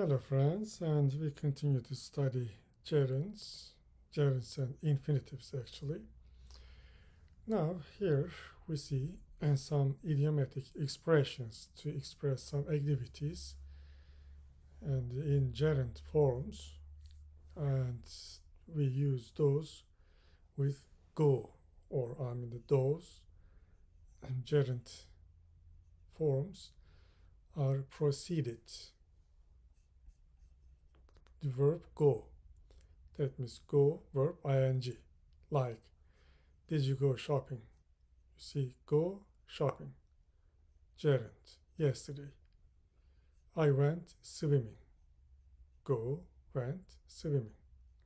Hello friends, and we continue to study gerunds and infinitives actually. Now here we see some idiomatic expressions to express some activities and in gerund forms, and we use those with go, or the those and gerund forms are preceded the verb go. That means go verb ing, like did you go shopping? You see, go shopping. Gerund, yesterday. I went swimming. Go, went swimming.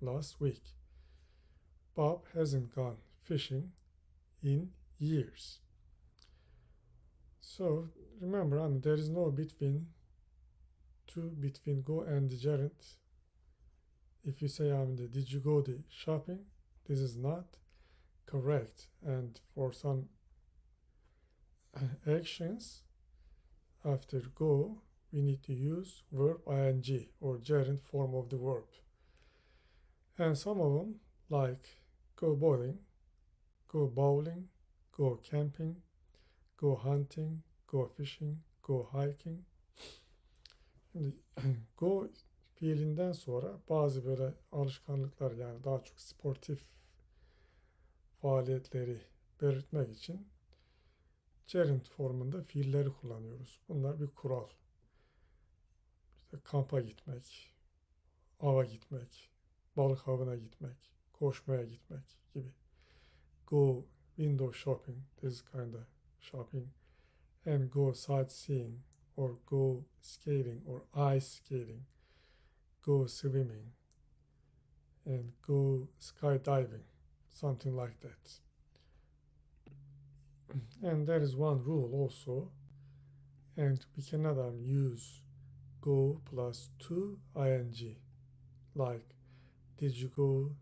Last week. Bob hasn't gone fishing in years. So remember, there is no between go and the gerund. If you say, did you go the shopping? This is not correct. And for some actions, after go, we need to use verb ing or gerund form of the verb. And some of them, like go boating, go bowling, go camping, go hunting, go fishing, go hiking. Şimdi go fiilinden sonra bazı böyle alışkanlıklar, yani daha çok sportif faaliyetleri belirtmek için gerund formunda fiilleri kullanıyoruz. Bunlar bir kural. İşte kampa gitmek, ava gitmek, balık avına gitmek, koşmaya gitmek gibi. Go window shopping, this kind of shopping, and go sightseeing, or go skating, or ice skating, go swimming, and go skydiving, something like that. And there is one rule also, and we cannot use go plus to ing, like did you go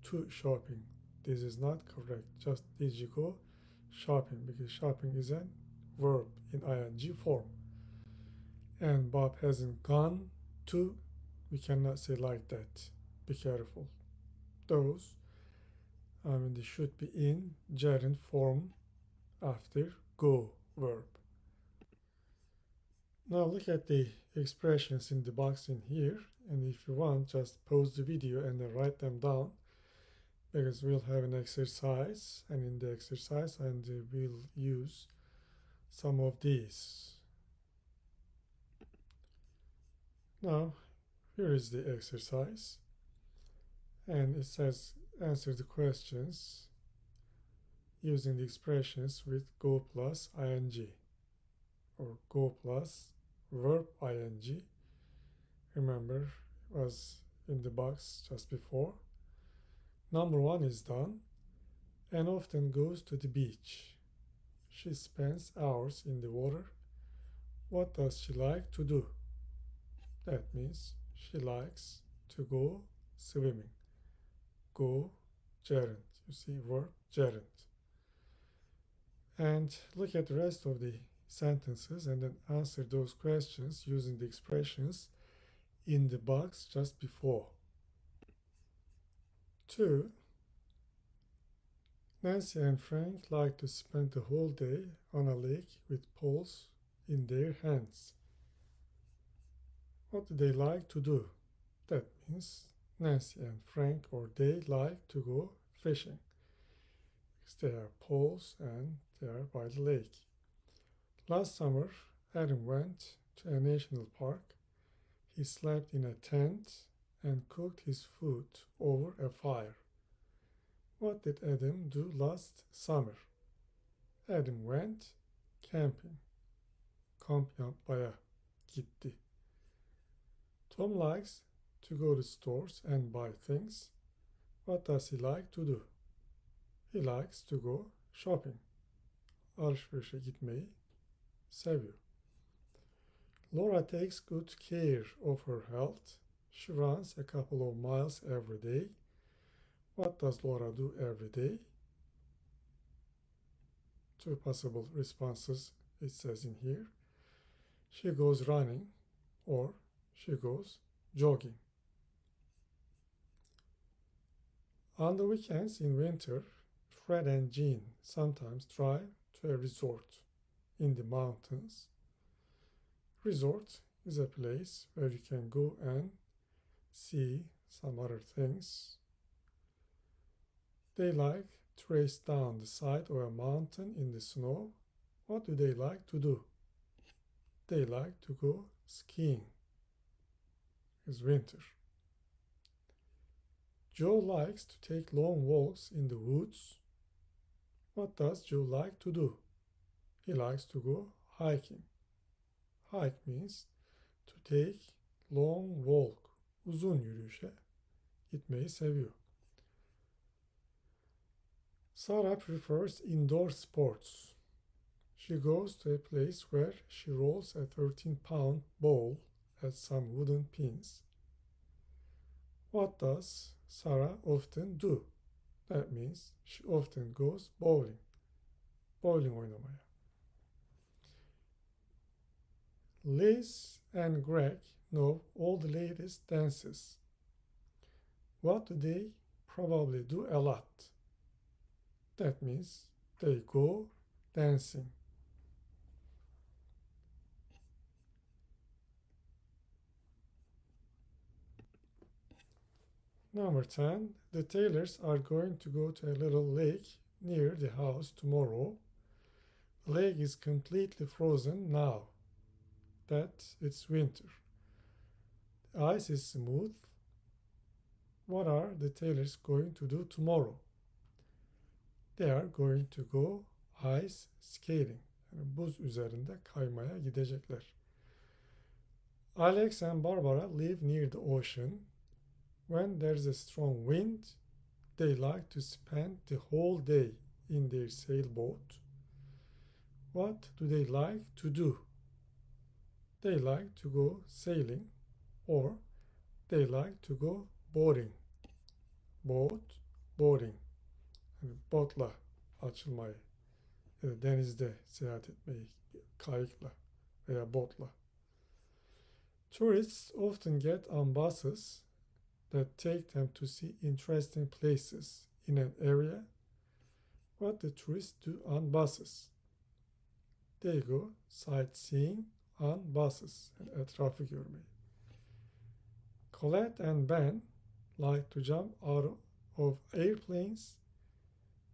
to shopping? This is not correct. Just did you go shopping, because shopping is a verb in ing form. And Bob hasn't gone to, we cannot say like that. Be careful. Those, they should be in gerund form after go verb. Now look at the expressions in the box in here, and if you want, just pause the video and then write them down, because we'll have an exercise, and in the exercise we'll use some of these. Now here is the exercise, and it says answer the questions using the expressions with go plus ing, or go plus verb ing. Remember, it was in the box just before. Number 1 is done. Anne often goes to the beach. She spends hours in the water. What does she like to do? That means she likes to go swimming. Go, gerund. You see, verb, gerund. And look at the rest of the sentences and then answer those questions using the expressions in the box just before. 2. Nancy and Frank like to spend the whole day on a lake with poles in their hands. What do they like to do? That means Nancy and Frank, or they like to go fishing, because they have poles and they are by the lake. Last summer, Adam went to a national park. He slept in a tent and cooked his food over a fire. What did Adam do last summer? Adam went camping. Kamp yapmaya gitti. Tom likes to go to stores and buy things. What does he like to do? He likes to go shopping. Alışverişe gitmeyi seviyor. Laura takes good care of her health. She runs a couple of miles every day. What does Laura do every day? 2 possible responses it says in here. She goes running, or She goes jogging. On the weekends in winter, Fred and Jean sometimes drive to a resort in the mountains. Resort is a place where you can go and see some other things. They like to race down the side of a mountain in the snow. What do they like to do? They like to go skiing. It's winter. Joe likes to take long walks in the woods. What does Joe like to do? He likes to go hiking. Hike means to take long walk. Uzun yürüyüşe gitmeyi seviyor. Sarah prefers indoor sports. She goes to a place where she rolls a 13-pound ball at some wooden pins. What does Sarah often do? That means she often goes bowling. Bowling oynamaya. Liz and Greg know all the latest dances. What do they probably do a lot? That means they go dancing. Number 10. The Taylors are going to go to a little lake near the house tomorrow. The lake is completely frozen now that it's winter. The ice is smooth. What are the Taylors going to do tomorrow? They are going to go ice skating. Yani buz üzerinde kaymaya gidecekler. Alex and Barbara live near the ocean. When there's a strong wind, they like to spend the whole day in their sailboat. What do they like to do? They like to go sailing or they like to go boating. Boat, boating. Yani botla açılmayı ya da denizde seyahat etmeyi kayıkla veya botla. Tourists often get on buses that take them to see interesting places in an area. What do tourists do on buses? They go sightseeing on buses, yani etrafı görmeyi. Colette and Ben like to jump out of airplanes.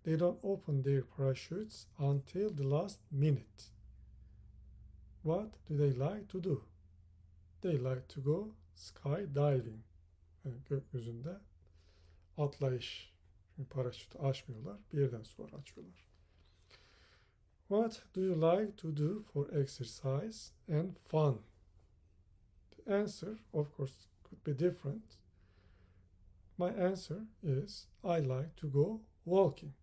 They don't open their parachutes until the last minute. What do they like to do? They like to go skydiving. Yani gökyüzünde atlayış. Çünkü paraşütü açmıyorlar. Bir yerden sonra açıyorlar. What do you like to do for exercise and fun? The answer, of course, could be different. My answer is I like to go walking.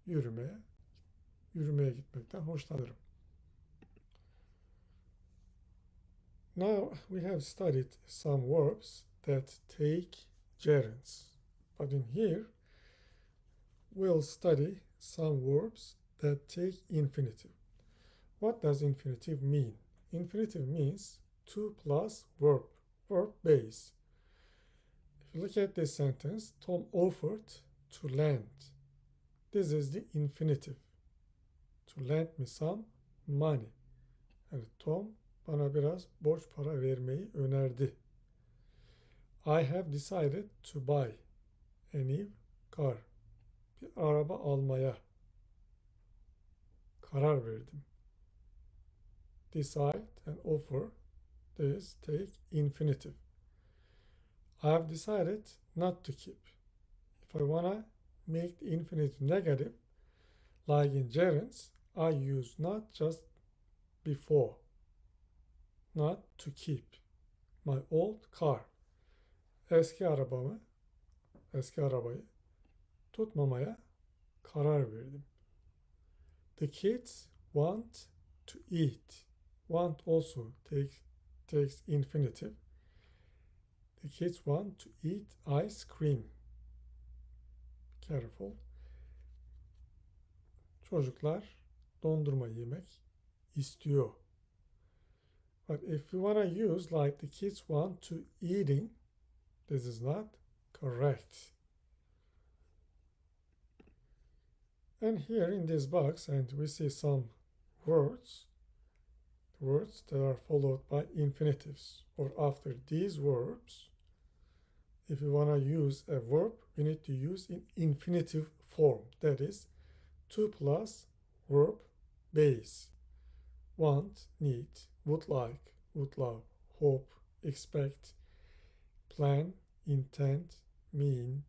Yürümeye gitmekten hoşlanırım. Now we have studied some verbs that take gerunds. But in here, we'll study some verbs that take infinitive. What does infinitive mean? Infinitive means to plus verb, verb base. If you look at this sentence, Tom offered to lend. This is the infinitive. To lend me some money. Yani Tom bana biraz borç para vermeyi önerdi. I have decided to buy a new car. Bir araba almaya karar verdim. Decide and offer, this take infinitive. I have decided not to keep. If I wanna make the infinitive negative, like in gerunds, I use not just before. Not to keep. My old car. Eski arabayı tutmamaya karar verdim. The kids want to eat. Want also takes infinitive. The kids want to eat ice cream. Careful. Çocuklar dondurma yemek istiyor. But if you want to use like the kids want to eating, this is not correct. And here in this box, and we see some words that are followed by infinitives, or after these verbs. If you want to use a verb, we need to use in infinitive form. That is 2 plus verb base. Want, need, would like, would love, hope, expect, plan, intend, mean,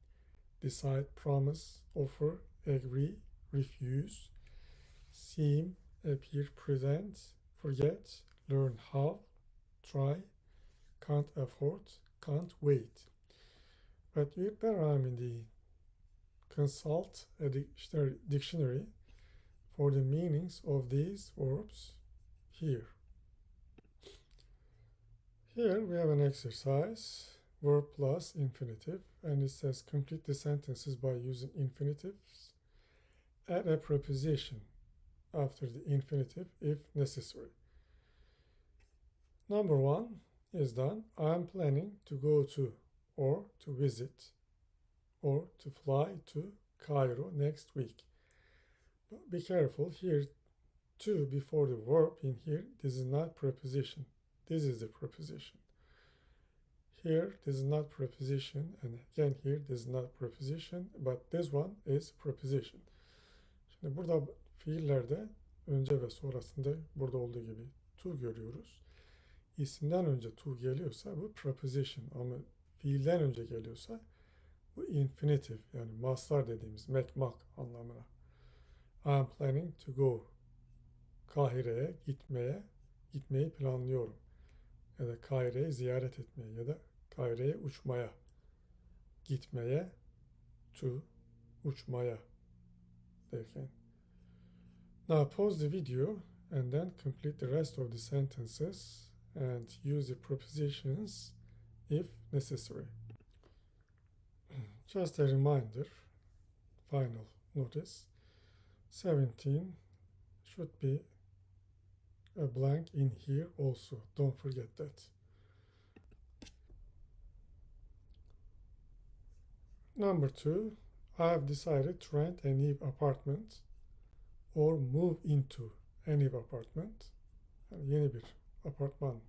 decide, promise, offer, agree, refuse, seem, appear, present, forget, learn how, try, can't afford, can't wait. But you'd better consult a dictionary for the meanings of these verbs here. Here we have an exercise, verb plus infinitive, and it says complete the sentences by using infinitives. Add a preposition after the infinitive if necessary. Number 1 is done. I am planning to go to, or to visit, or to fly to Cairo next week. But be careful here, to before the verb in here, this is not preposition. This is the preposition. Here, this is not preposition, and again here, this is not preposition, but this one is preposition. Şimdi burada fiillerde önce ve sonrasında burada olduğu gibi to görüyoruz. İsimden önce to geliyorsa bu preposition, ama fiilden önce geliyorsa bu infinitive, yani mastar dediğimiz mek anlamına. I am planning to go. Kahire'ye gitmeyi planlıyorum. Ya da Kahire'yi ziyaret etmeye ya da Kahire'ye uçmaya. Gitmeye, to, uçmaya derken. Now pause the video and then complete the rest of the sentences and use the prepositions if necessary. Just a reminder, final notice, 17 should be a blank in here also. Don't forget that. Number 2, I have decided to rent a new apartment or move into a new apartment. Yani yeni bir apartman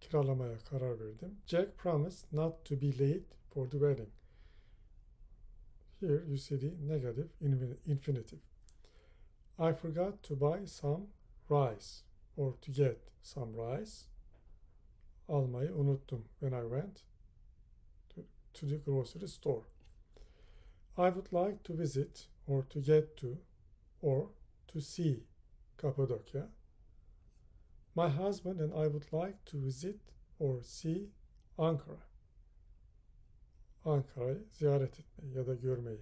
kiralamaya karar verdim. Jack promised not to be late for the wedding. Here you see the negative infinitive. I forgot to buy some rice or to get some rice. Almayı unuttum when I went to the grocery store. I would like to visit or to get to or to see Cappadocia. My husband and I would like to visit or see Ankara. Ankara'yı ziyaret etmeyi ya da görmeyi.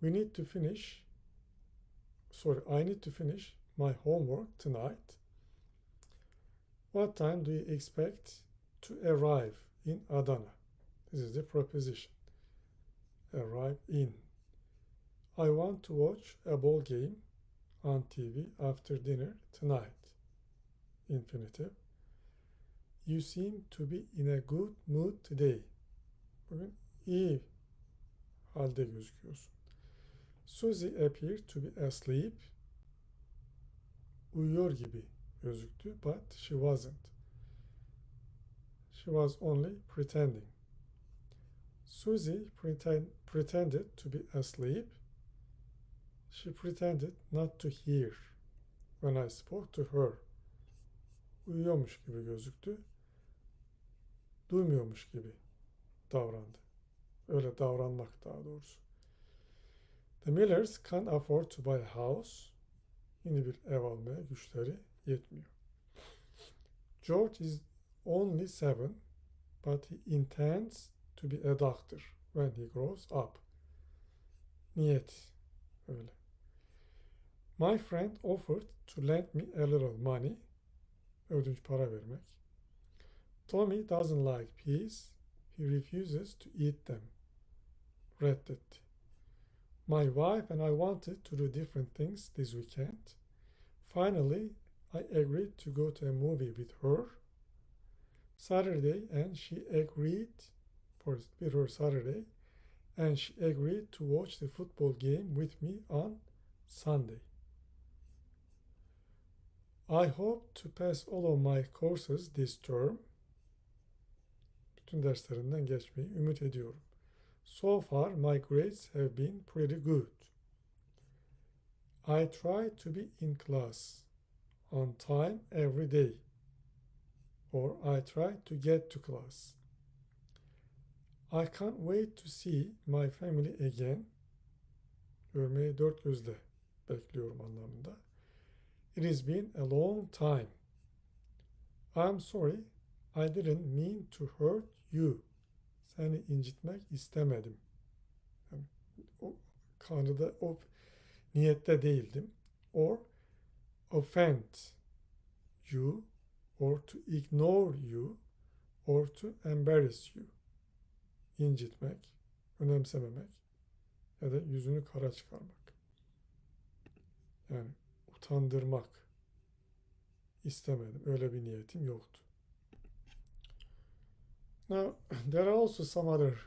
I need to finish my homework tonight. What time do you expect to arrive in Adana? This is the preposition. Arrive in. I want to watch a ball game on TV after dinner tonight. Infinitive. You seem to be in a good mood today. Bugün iyi halde gözüküyorsun. Susie appeared to be asleep. Uyuyor gibi gözüktü, but she wasn't. She was only pretending. Susie pretended to be asleep. She pretended not to hear when I spoke to her. Uyuyormuş gibi gözüktü. Duymuyormuş gibi davrandı. Öyle davranmak daha doğrusu. The Millers can't afford to buy a house. Yeni bir ev almaya güçleri yetmiyor. George is only 7, but he intends to be a doctor when he grows up. Niyet öyle. My friend offered to lend me a little money. Ödünç para vermek. Tommy doesn't like peas. He refuses to eat them. Reddetti. My wife and I wanted to do different things this weekend. Finally, I agreed to go to a movie with her Saturday and she agreed with her Saturday and she agreed to watch the football game with me on Sunday. I hope to pass all of my courses this term. Bütün derslerinden geçmeyi ümit ediyorum. So far my grades have been pretty good. I try to be in class on time every day. Or I try to get to class. I can't wait to see my family again. Görmeyi dört gözle bekliyorum anlamında. It has been a long time. I'm sorry, I didn't mean to hurt you. Seni incitmek istemedim. Yani o kanıda o niyette değildim. Or offend you, or to ignore you, or to embarrass you. İncitmek, önemsememek ya da yüzünü kara çıkarmak. Yani utandırmak istemedim. Öyle bir niyetim yoktu. Now, there are also some other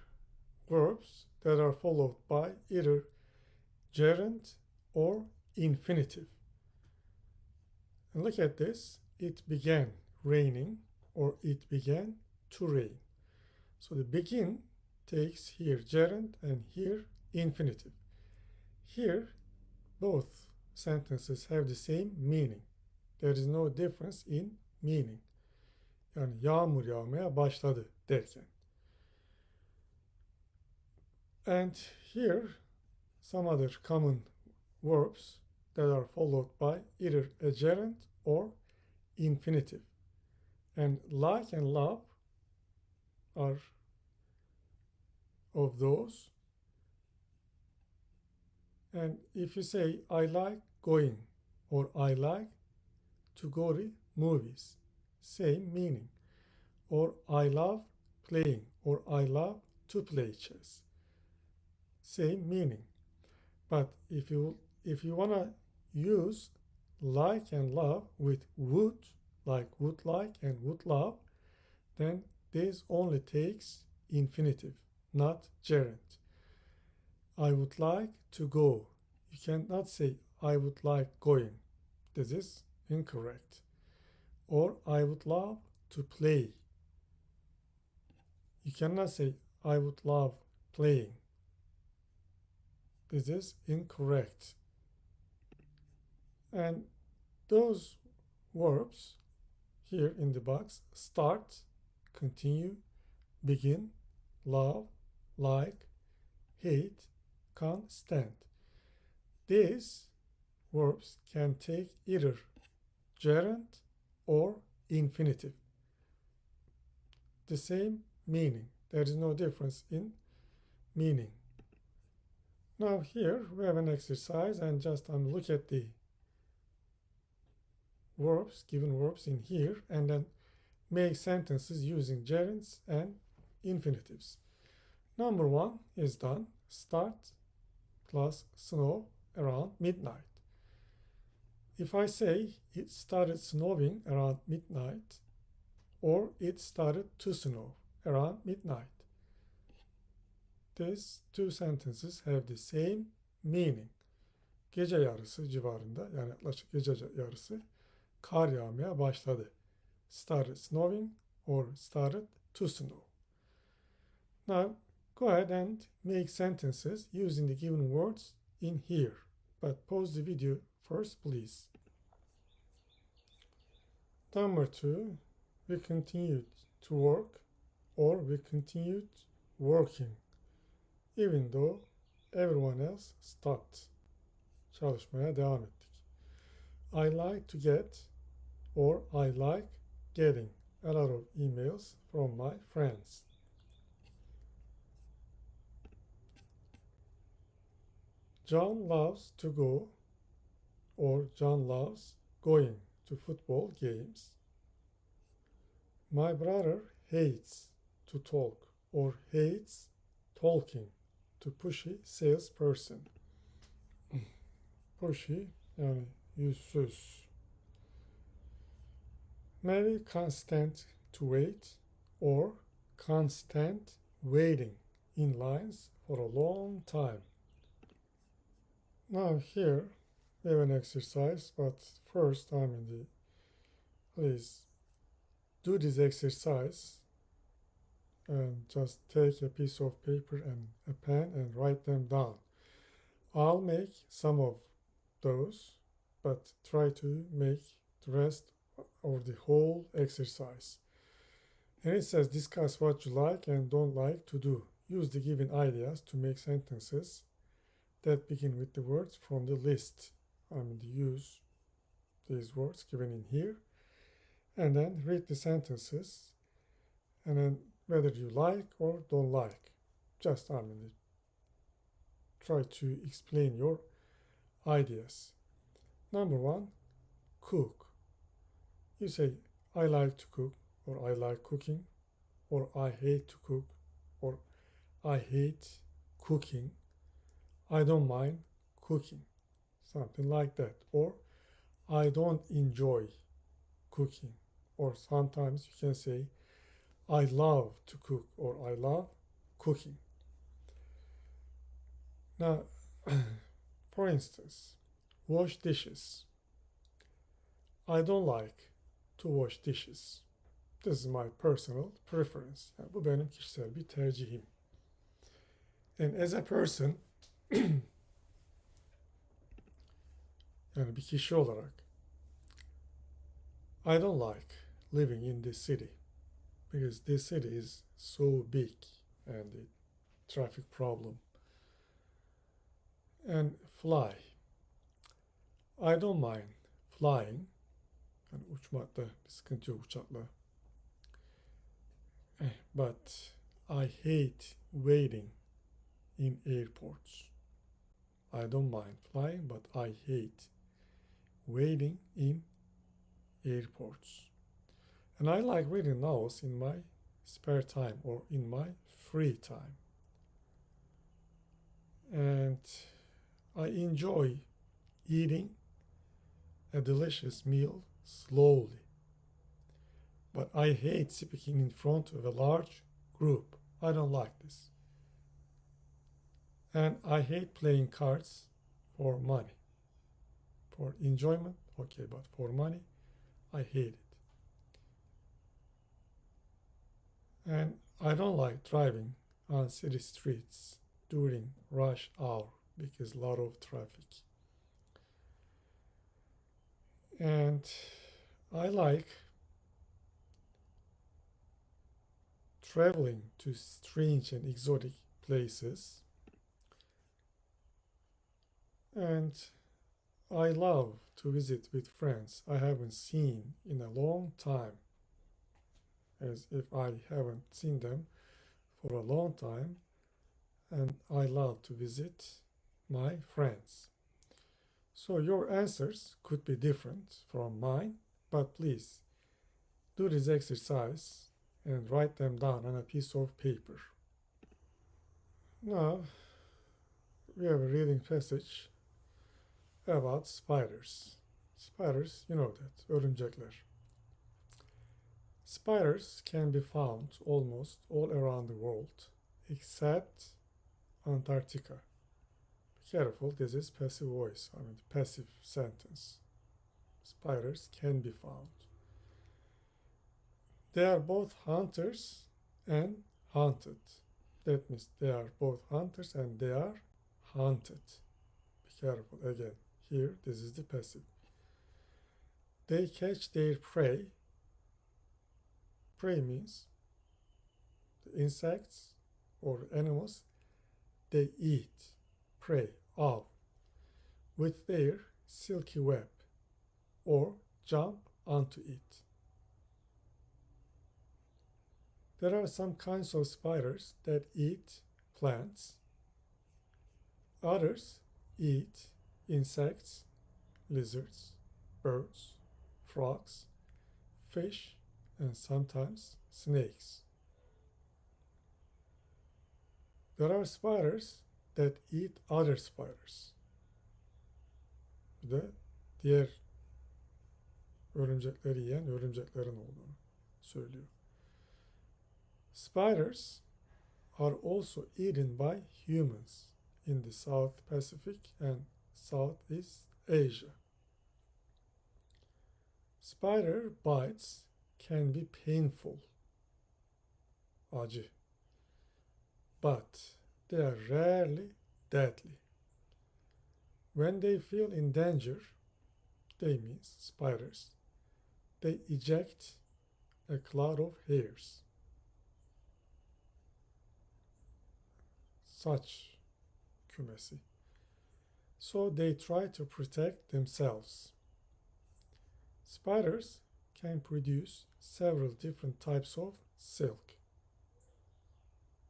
verbs that are followed by either gerund or infinitive. And look at this. It began raining or it began to rain. So the begin takes here gerund and here infinitive. Here, both sentences have the same meaning. There is no difference in meaning. Yani yağmur yağmaya başladı derken. And here, some other common verbs that are followed by either a gerund or infinitive. And like and love are of those. And if you say, I like going, or I like to go to movies, same meaning. Or I love playing, or I love to play chess, same meaning. But if you want to use like and love with would, like would like and would love, then this only takes infinitive, not gerund. I would like to go. You cannot say I would like going. This is incorrect. Or I would love to play. You cannot say I would love playing. This is incorrect. And those verbs here in the box, start, continue, begin, love, like, hate, can't stand. These verbs can take either gerund or infinitive. The same meaning. There is no difference in meaning. Now here we have an exercise and just look at the verbs, given verbs in here, and then make sentences using gerunds and infinitives. Number 1 is done. Start plus snow around midnight. If I say it started snowing around midnight, or it started to snow around midnight, these two sentences have the same meaning. Gece yarısı civarında, yani yaklaşık gece yarısı, kar yağmaya başladı. Started snowing or started to snow. Now, go ahead and make sentences using the given words in here. But pause the video first, please. Number 2, we continued to work or we continued working, even though everyone else stopped. Çalışmaya devam ettik. I like to get or I like getting a lot of emails from my friends. John loves to go or John loves going to football games. My brother hates to talk or hates talking to pushy salesperson. Pushy yani yüzsüz. Maybe constant to wait or constant waiting in lines for a long time. Now here we have an exercise, but first please do this exercise and just take a piece of paper and a pen and write them down. I'll make some of those, but try to make the rest or the whole exercise. And it says discuss what you like and don't like to do. Use the given ideas to make sentences that begin with the words from the list. Use these words given in here. And then read the sentences. And then whether you like or don't like. Just try to explain your ideas. Number 1, cook. You say, I like to cook, or I like cooking, or I hate to cook, or I hate cooking. I don't mind cooking. Something like that. Or I don't enjoy cooking. Or sometimes you can say, I love to cook, or I love cooking. Now, for instance, wash dishes. I don't like to wash dishes. This is my personal preference. Yani bu benim kişisel bir tercihim. And as a person, yani bir kişi olarak, I don't like living in this city because this city is so big and the traffic problem. And fly. I don't mind flying. Yani uçmakta bir sıkıntı yok uçakla. But I hate waiting in airports. I don't mind flying, but I hate waiting in airports. And I like reading novels in my spare time or in my free time. And I enjoy eating a delicious meal slowly. But I hate speaking in front of a large group. I don't like this. And I hate playing cards for money. For enjoyment, okay, but for money, I hate it. And I don't like driving on city streets during rush hour because a lot of traffic. And I like traveling to strange and exotic places. And I love to visit with friends I haven't seen in a long time, as if I haven't seen them for a long time, and I love to visit my friends. So your answers could be different from mine, but please do this exercise and write them down on a piece of paper. Now we have a reading passage about spiders. Spiders, you know that, örümcekler. Spiders can be found almost all around the world, except Antarctica. Be careful, this is passive voice, passive sentence. Spiders can be found. They are both hunters and hunted. That means they are both hunters and they are hunted. Be careful again. Here, this is the passive. They catch their prey. Prey means the insects or animals they eat, prey, of, with their silky web or jump onto it. There are some kinds of spiders that eat plants. Others eat insects, lizards, birds, frogs, fish, and sometimes snakes. There are spiders that eat other spiders. Bir de diğer örümcekleri yiyen örümceklerin olduğunu söylüyor. Spiders are also eaten by humans in the South Pacific and Southeast Asia. Spider bites can be painful, acı, but they are rarely deadly. When they feel in danger, they means spiders, they eject a cloud of hairs. Saç kümesi. So they try to protect themselves. Spiders can produce several different types of silk.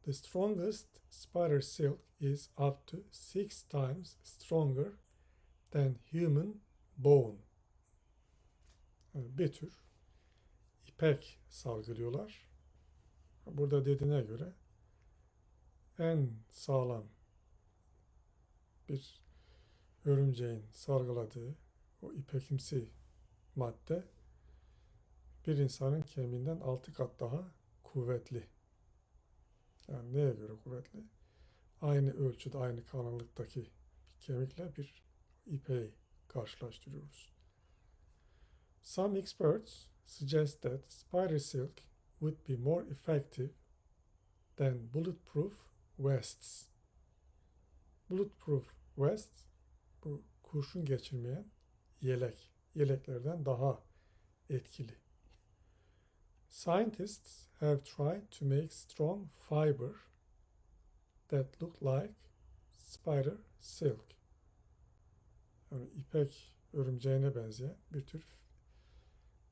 The strongest spider silk is up to 6 times stronger than human bone. Yani bir tür ipek salgılıyorlar. Burada dediğine göre en sağlam bir örümceğin salgıladığı o ipekimsi madde bir insanın kemiğinden 6 kat daha kuvvetli. Yani neye göre kuvvetli? Aynı ölçüde, aynı kalınlıktaki bir kemikle bir ipeği karşılaştırıyoruz. Some experts suggest that spider silk would be more effective than bulletproof vests. Bulletproof vest, bu kurşun geçirmeyen yelek. Yeleklerden daha etkili. Scientists have tried to make strong fiber that look like spider silk. Yani ipek örümceğine benzeyen bir tür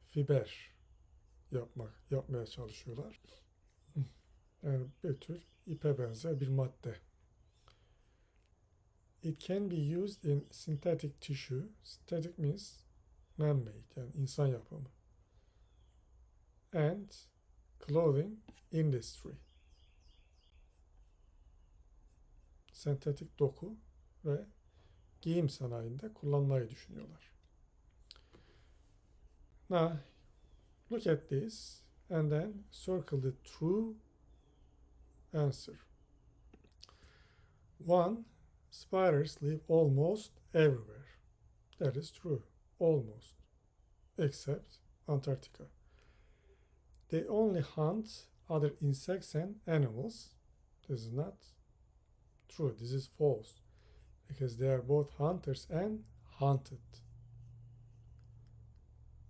fiber yapmaya çalışıyorlar. Yani bir tür ipe benzer bir madde. It can be used in synthetic tissue. Synthetic means man-made, yani insan yapımı. And clothing industry. Sentetik doku ve giyim sanayinde kullanmayı düşünüyorlar. Now, look at this and then circle the true answer. 1. Spiders live almost everywhere. That is true. Almost. Except Antarctica. They only hunt other insects and animals. This is not true. This is false. Because they are both hunters and hunted.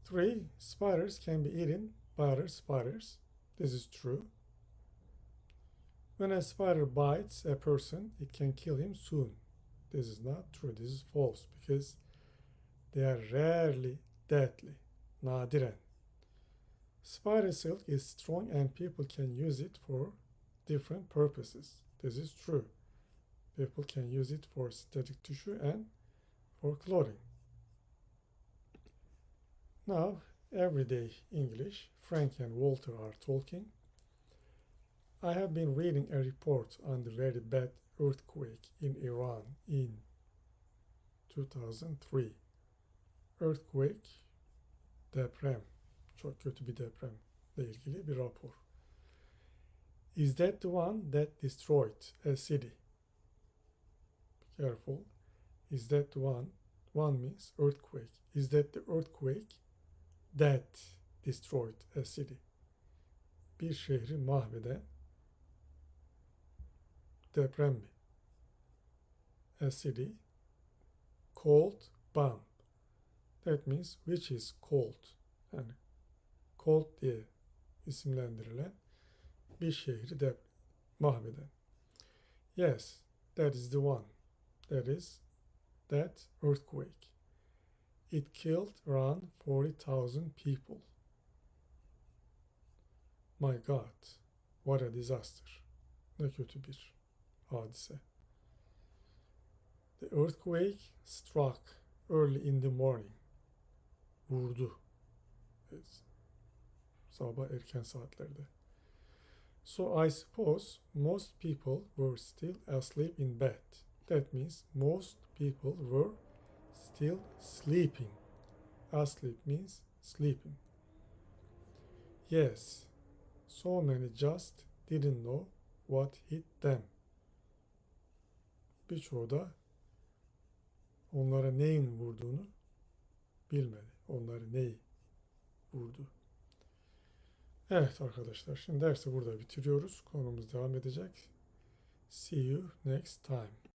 3. Spiders can be eaten by other spiders. This is true. When a spider bites a person, it can kill him soon. This is not true. This is false because they are rarely deadly. Nadiren. Spider silk is strong and people can use it for different purposes. This is true. People can use it for synthetic tissue and for clothing. Now, everyday English. Frank and Walter are talking. I have been reading a report on the very bad earthquake in Iran in 2003. Earthquake, deprem, çok kötü bir depremle ilgili bir rapor. Is that the one that destroyed a city? Be careful. Is that the one? One means earthquake. Is that the earthquake that destroyed a city? Bir şehri mahveden deprem mi? A city called bomb. That means which is cold. Yani cold diye isimlendirilen bir şehri mahveden. Yes, that is the one. That is that earthquake. It killed around 40,000 people. My God, what a disaster. Ne kötü bir hadise. The earthquake struck early in the morning. Vurdu. Evet. Sabah erken saatlerde. So I suppose most people were still asleep in bed. That means most people were still sleeping. Asleep means sleeping. Yes, so many just didn't know what hit them. Birçoğu da onlara neyin vurduğunu bilmedi. Onları neyi vurdu. Evet arkadaşlar, şimdi dersi burada bitiriyoruz. Konumuz devam edecek. See you next time.